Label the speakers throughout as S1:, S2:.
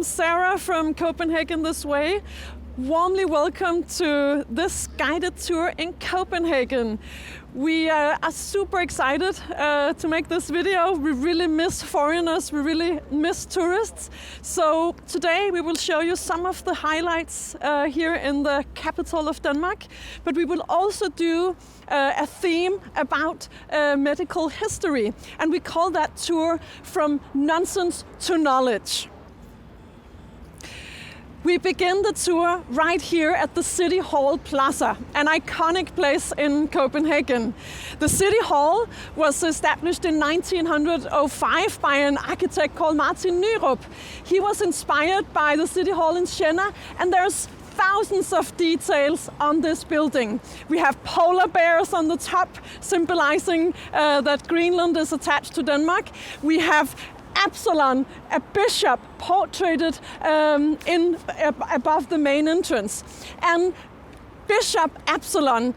S1: I'm Sarah from Copenhagen this way. Warmly welcome to this guided tour in Copenhagen. We are super excited to make this video. We really miss foreigners, we really miss tourists. So today we will show you some of the highlights here in the capital of Denmark, but we will also do a theme about medical history, and we call that tour From Nonsense to Knowledge. We begin the tour right here at the City Hall Plaza, an iconic place in Copenhagen. The City Hall was established in 1905 by an architect called Martin Nyrop. He was inspired by the City Hall in Siena, and there's thousands of details on this building. We have polar bears on the top, symbolizing that Greenland is attached to Denmark. We have Absalon, a bishop, portraited above the main entrance. And Bishop Absalon,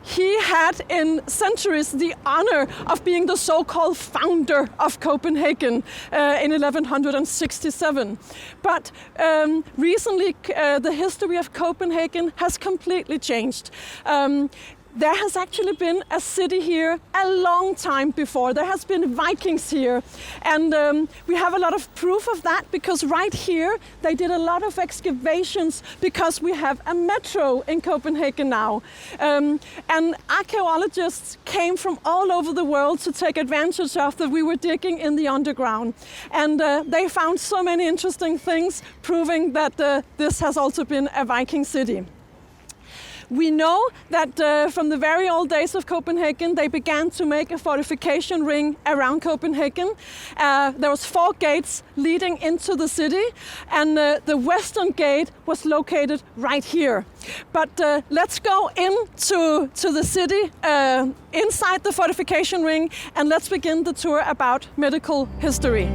S1: he had in centuries the honor of being the so-called founder of Copenhagen in 1167. But recently the history of Copenhagen has completely changed. There has actually been a city here a long time before. There has been Vikings here, and we have a lot of proof of that because right here they did a lot of excavations because we have a metro in Copenhagen now. And archaeologists came from all over the world to take advantage of that we were digging in the underground. And they found so many interesting things proving that this has also been a Viking city. We know that from the very old days of Copenhagen, they began to make a fortification ring around Copenhagen. There was 4 gates leading into the city, and the western gate was located right here. But let's go into the city, inside the fortification ring, and let's begin the tour about medical history.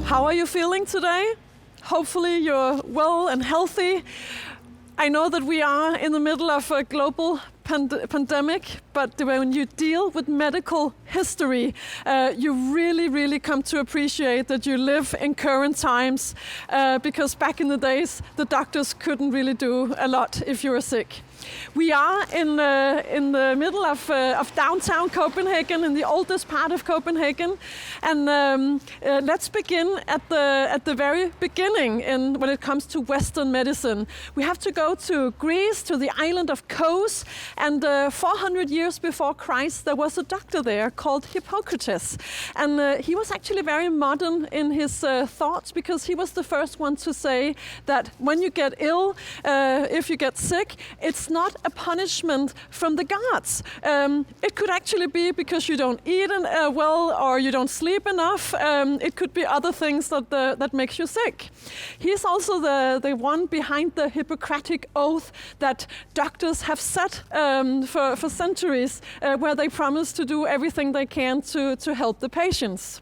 S1: How are you feeling today? Hopefully you're well and healthy. I know that we are in the middle of a global pandemic, but when you deal with medical history, you really come to appreciate that you live in current times, because back in the days, the doctors couldn't really do a lot if you were sick. We are in the middle of downtown Copenhagen, in the oldest part of Copenhagen, and let's begin at the very beginning when it comes to Western medicine. We have to go to Greece, to the island of Kos, and 400 years before Christ, there was a doctor there called Hippocrates, and he was actually very modern in his thoughts because he was the first one to say that when you get ill, if you get sick, it's not a punishment from the gods. It could actually be because you don't eat well or you don't sleep enough. It could be other things that makes you sick. He's also the one behind the Hippocratic oath that doctors have set for centuries, where they promise to do everything they can to help the patients.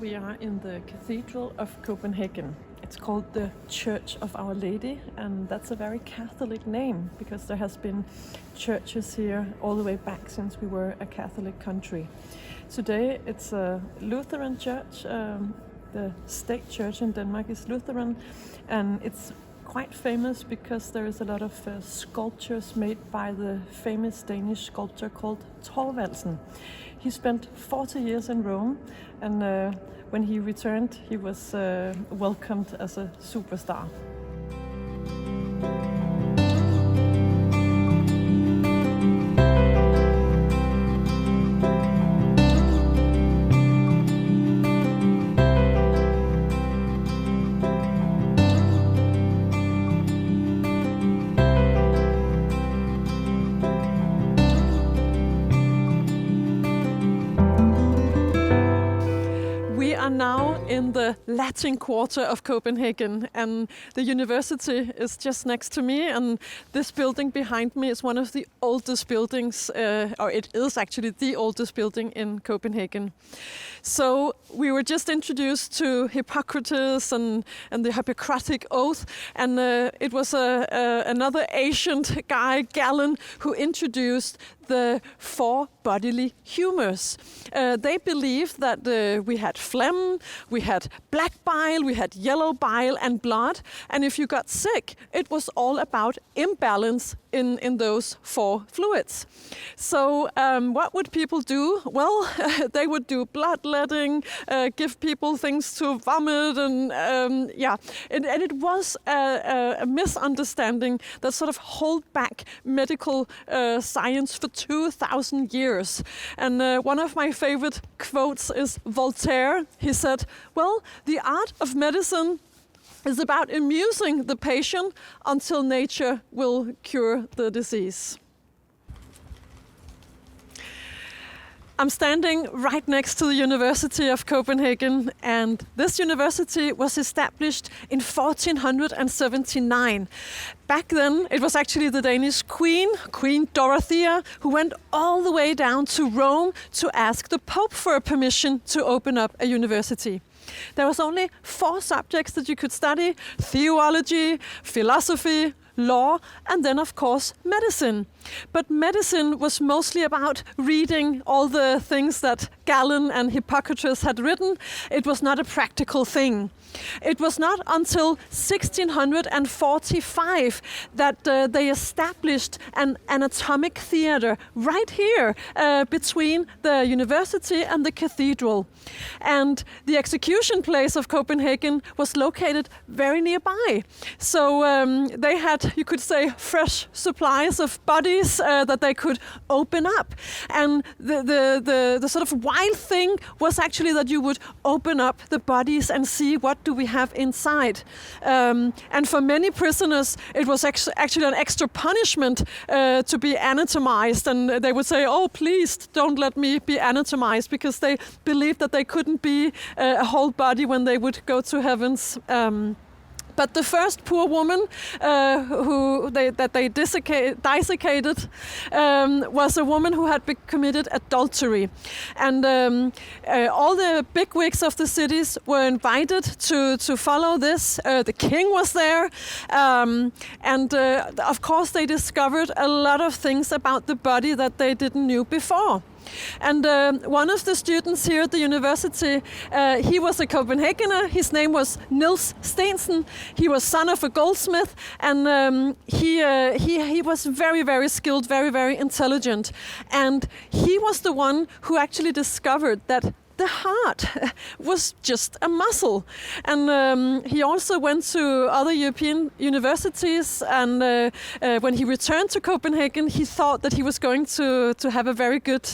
S1: We are in the Cathedral of Copenhagen. It's called the Church of Our Lady, and that's a very Catholic name because there has been churches here all the way back since we were a Catholic country. Today it's a Lutheran church. The state church in Denmark is Lutheran, and it's quite famous because there is a lot of sculptures made by the famous Danish sculptor called Thorvaldsen. He spent 40 years in Rome, and when he returned, he was welcomed as a superstar. now in the Latin Quarter of Copenhagen, and the university is just next to me, and this building behind me is one of the oldest buildings, or it is actually the oldest building in Copenhagen. So we were just introduced to Hippocrates and the Hippocratic Oath, and it was another ancient guy, Galen, who introduced the 4 bodily humors. They believed that we had phlegm, we had black bile, we had yellow bile and blood, and if you got sick, it was all about imbalance in those 4 fluids. So what would people do? Well, they would do bloodletting, give people things to vomit, and it was a misunderstanding that sort of hold back medical science for 2,000 years. And one of my favorite quotes is Voltaire. He said, well, the art of medicine is about amusing the patient until nature will cure the disease. I'm standing right next to the University of Copenhagen, and this university was established in 1479. Back then, it was actually the Danish Queen Dorothea, who went all the way down to Rome to ask the Pope for a permission to open up a university. There was only 4 subjects that you could study: theology, philosophy, law, and then of course medicine. But medicine was mostly about reading all the things that Galen and Hippocrates had written. It was not a practical thing. It was not until 1645 that they established an anatomic theatre right here between the university and the cathedral. And the execution place of Copenhagen was located very nearby. So they had, you could say, fresh supplies of bodies that they could open up. And the sort of wild thing was actually that you would open up the bodies and see what do we have inside. And for many prisoners, it was actually an extra punishment to be anatomized. And they would say, oh, please don't let me be anatomized, because they believed that they couldn't be a whole body when they would go to heavens. But the first poor woman that they desiccated was a woman who had committed adultery. And all the bigwigs of the cities were invited to follow this. The king was there. Of course, they discovered a lot of things about the body that they didn't know before. And one of the students here at the university, he was a Copenhagener. His name was Niels Stensen. He was son of a goldsmith, and he was very, very skilled, very, very intelligent. And he was the one who actually discovered that the heart was just a muscle. And he also went to other European universities, and when he returned to Copenhagen, he thought that he was going to have a very good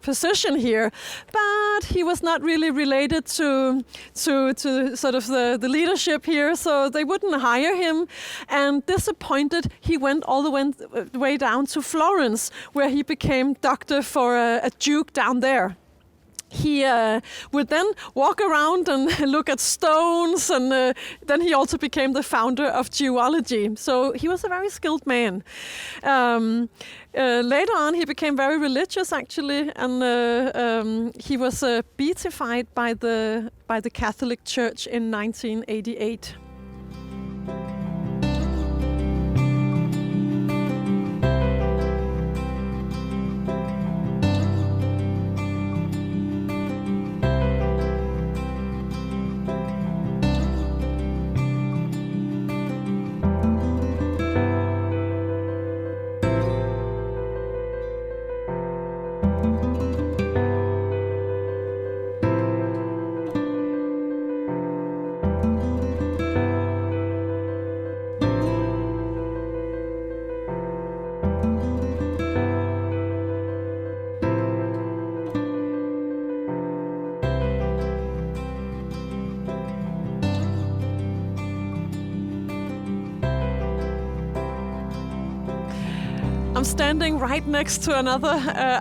S1: position here. But he was not really related to sort of the leadership here, so they wouldn't hire him. And disappointed, he went all the way down to Florence, where he became doctor for a duke down there. He would then walk around and look at stones, and then he also became the founder of geology. So he was a very skilled man. Later on, he became very religious, actually, and he was beatified by the Catholic Church in 1988. I'm standing right next to another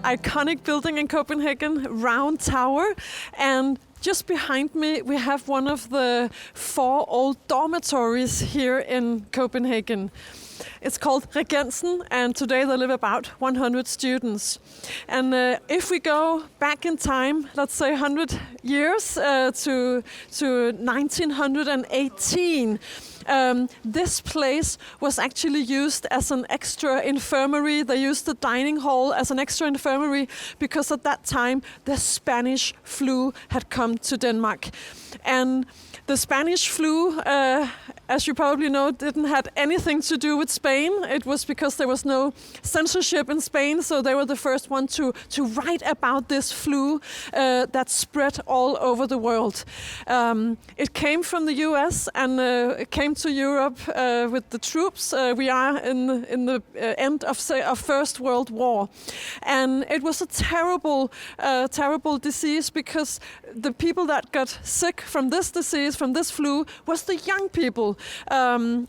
S1: iconic building in Copenhagen, Round Tower, and just behind me, we have one of the 4 old dormitories here in Copenhagen. It's called Regensen, and today there live about 100 students. And if we go back in time, let's say 100 years to 1918, this place was actually used as an extra infirmary. They used the dining hall as an extra infirmary because at that time the Spanish flu had come to Denmark. And the Spanish flu, as you probably know, didn't have anything to do with Spain. It was because there was no censorship in Spain, so they were the first one to write about this flu that spread all over the world. It came from the US and it came to Europe with the troops. We are in the end of First World War. And it was a terrible disease because the people that got sick from this disease, from this flu, was the young people. In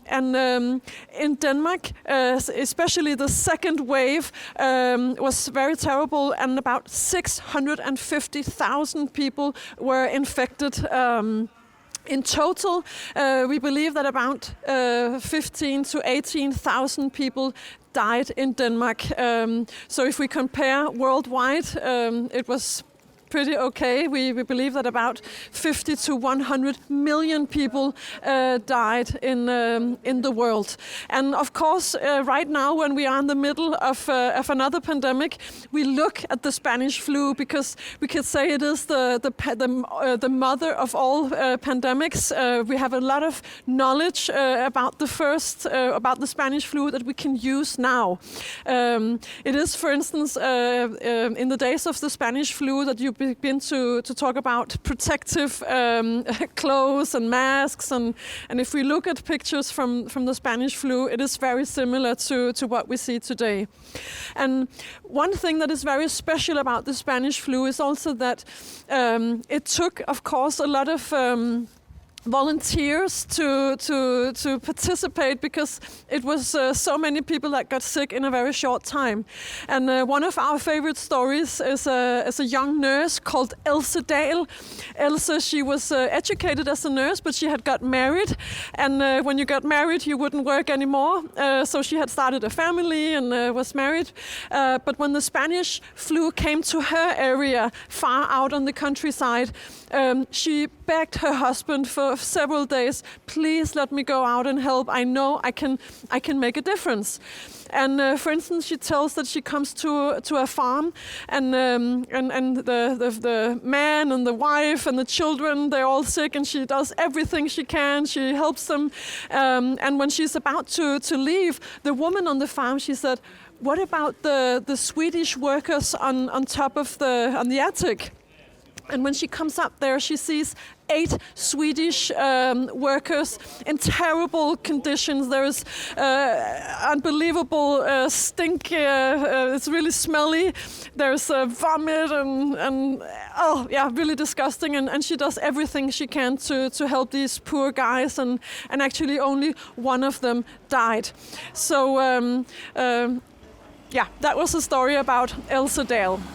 S1: Denmark, especially the second wave was very terrible, and about 650,000 people were infected. In total, we believe that about 15 to 18,000 people died in Denmark. So if we compare worldwide, it was pretty okay. We believe that about 50 to 100 million people died in the world. And of course, right now, when we are in the middle of another pandemic, we look at the Spanish flu because we could say it is the mother of all pandemics. We have a lot of knowledge about the Spanish flu that we can use now. It is, for instance, in the days of the Spanish flu that you begin to talk about protective clothes and masks, and if we look at pictures from the Spanish flu, it is very similar to what we see today. And one thing that is very special about the Spanish flu is also that it took, of course, a lot of volunteers to participate because it was so many people that got sick in a very short time. And one of our favorite stories is a young nurse called Else Dahl. Else, she was educated as a nurse, but she had got married, and when you got married you wouldn't work anymore, so she had started a family and was married, but when the Spanish flu came to her area far out on the countryside, she begged her husband for several days, please let me go out and help. I know I can make a difference. And for instance, she tells that she comes to a farm, and the man and the wife and the children, they're all sick, and she does everything she can. She helps them. And when she's about to leave, the woman on the farm, she said, "What about the Swedish workers on top of the attic?" And when she comes up there, she sees 8 Swedish workers in terrible conditions. There's unbelievable stink. It's really smelly. There's vomit and oh yeah, really disgusting. And she does everything she can to help these poor guys. And actually only one of them died. So yeah, that was a story about Else Dahl.